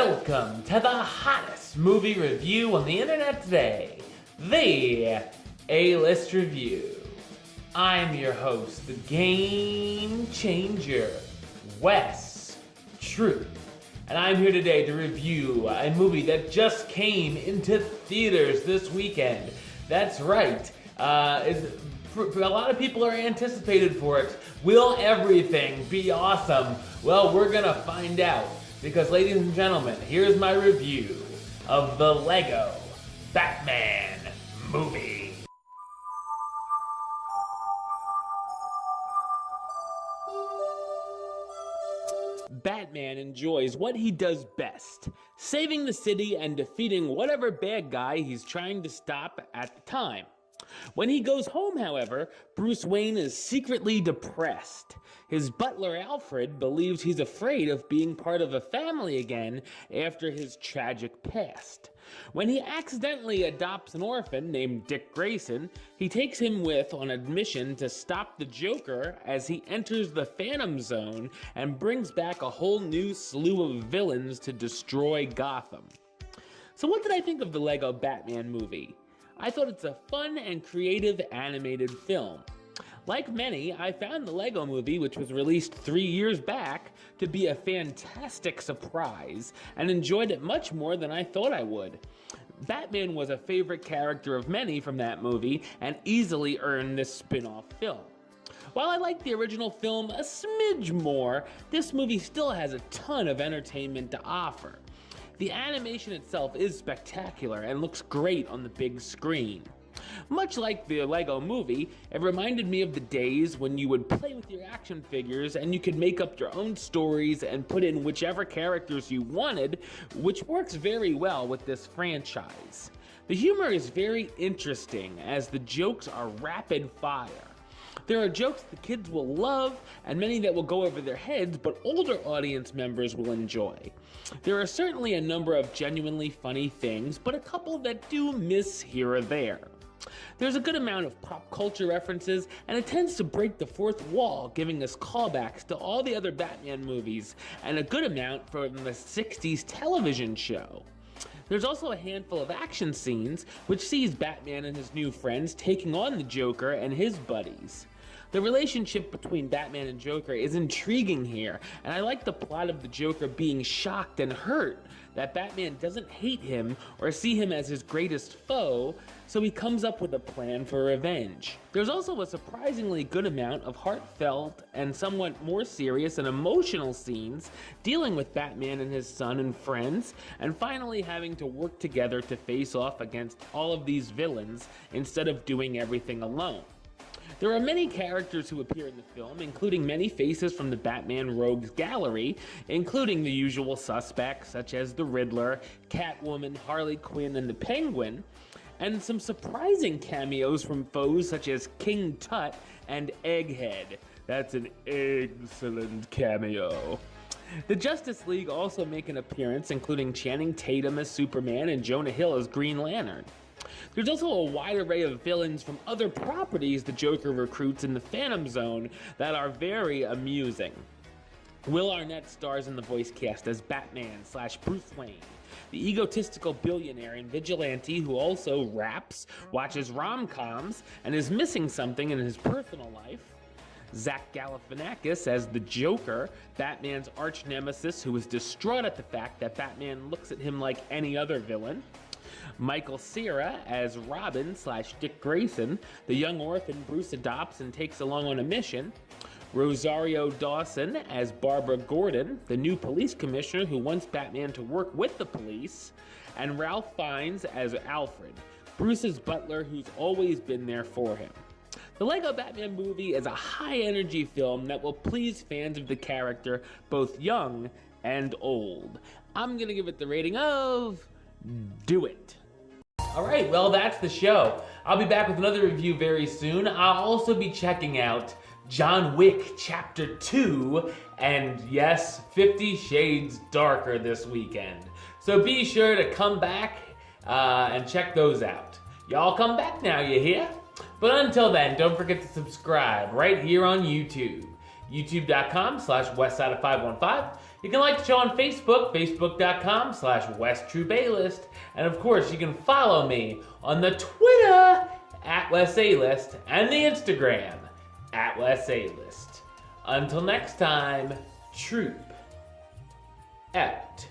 Welcome to the hottest movie review on the internet today, the A-List Review. I'm your host, the Game Changer, Wes Truth, and I'm here today to review a movie that just came into theaters this weekend. That's right, a lot of people are anticipated for it. Will everything be awesome? Well, we're gonna find out. Because, ladies and gentlemen, here's my review of the Lego Batman movie. Batman enjoys what he does best, saving the city and defeating whatever bad guy he's trying to stop at the time. When he goes home, however, Bruce Wayne is secretly depressed. His butler Alfred believes he's afraid of being part of a family again after his tragic past. When he accidentally adopts an orphan named Dick Grayson, he takes him with on a mission to stop the Joker as he enters the Phantom Zone and brings back a whole new slew of villains to destroy Gotham. So what did I think of the Lego Batman movie? I thought it's a fun and creative animated film. Like many, I found the Lego movie, which was released 3 years back, to be a fantastic surprise and enjoyed it much more than I thought I would. Batman was a favorite character of many from that movie and easily earned this spin-off film. While I like the original film a smidge more, this movie still has a ton of entertainment to offer. The animation itself is spectacular and looks great on the big screen. Much like the Lego movie, it reminded me of the days when you would play with your action figures and you could make up your own stories and put in whichever characters you wanted, which works very well with this franchise. The humor is very interesting as the jokes are rapid fire. There are jokes the kids will love and many that will go over their heads, but older audience members will enjoy. There are certainly a number of genuinely funny things, but a couple that do miss here or there. There's a good amount of pop culture references, and it tends to break the fourth wall, giving us callbacks to all the other Batman movies, and a good amount from the 60s television show. There's also a handful of action scenes, which sees Batman and his new friends taking on the Joker and his buddies. The relationship between Batman and Joker is intriguing here, and I like the plot of the Joker being shocked and hurt that Batman doesn't hate him or see him as his greatest foe, so he comes up with a plan for revenge. There's also a surprisingly good amount of heartfelt and somewhat more serious and emotional scenes dealing with Batman and his son and friends, and finally having to work together to face off against all of these villains instead of doing everything alone. There are many characters who appear in the film, including many faces from the Batman Rogues Gallery, including the usual suspects such as the Riddler, Catwoman, Harley Quinn, and the Penguin, and some surprising cameos from foes such as King Tut and Egghead. That's an excellent cameo. The Justice League also make an appearance, including Channing Tatum as Superman and Jonah Hill as Green Lantern. There's also a wide array of villains from other properties the Joker recruits in the Phantom Zone that are very amusing. Will Arnett stars in the voice cast as Batman/Bruce Wayne, the egotistical billionaire and vigilante who also raps, watches rom-coms, and is missing something in his personal life. Zach Galifianakis as the Joker, Batman's arch-nemesis who is distraught at the fact that Batman looks at him like any other villain. Michael Cera as Robin/Dick Grayson, the young orphan Bruce adopts and takes along on a mission. Rosario Dawson as Barbara Gordon, the new police commissioner who wants Batman to work with the police. And Ralph Fiennes as Alfred, Bruce's butler who's always been there for him. The Lego Batman movie is a high-energy film that will please fans of the character, both young and old. I'm gonna give it the rating of do it. Alright, well that's the show. I'll be back with another review very soon. I'll also be checking out John Wick Chapter 2 and yes, 50 Shades Darker this weekend. So be sure to come back and check those out. Y'all come back now, you hear? But until then, don't forget to subscribe right here on YouTube. youtube.com/westside515. You can like the show on Facebook, facebook.com/WestTrueBaylist. And of course, you can follow me on the Twitter @WesAList and the Instagram @WesAList. Until next time, troop et